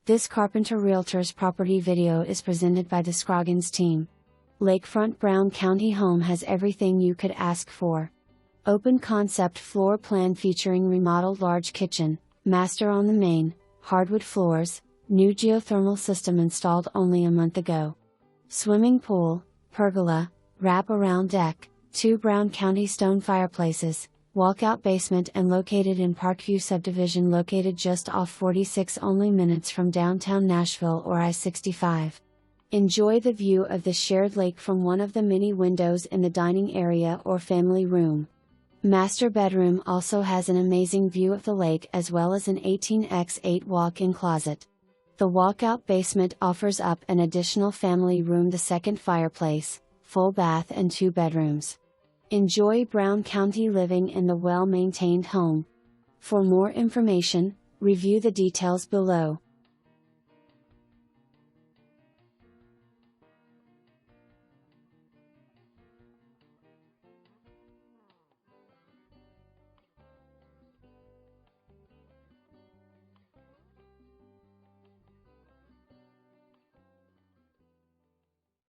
This Carpenter Realtors property video is presented by the Scroggins team. Lakefront Brown County home has everything you could ask for. Open concept floor plan featuring remodeled large kitchen, master on the main, hardwood floors, new geothermal system installed only a month ago. Swimming pool, pergola, wrap-around deck, 2 Brown County stone fireplaces, walkout basement and located in Parkview subdivision located just off 46 only minutes from downtown Nashville or I65. Enjoy the view of the shared lake from one of the many windows in the dining area or family room. Master bedroom also has an amazing view of the lake as well as an 18x8 walk-in closet. The walkout basement offers up an additional family room, the second fireplace, full bath and 2 bedrooms. Enjoy Brown County living in the well-maintained home. For more information, review the details below.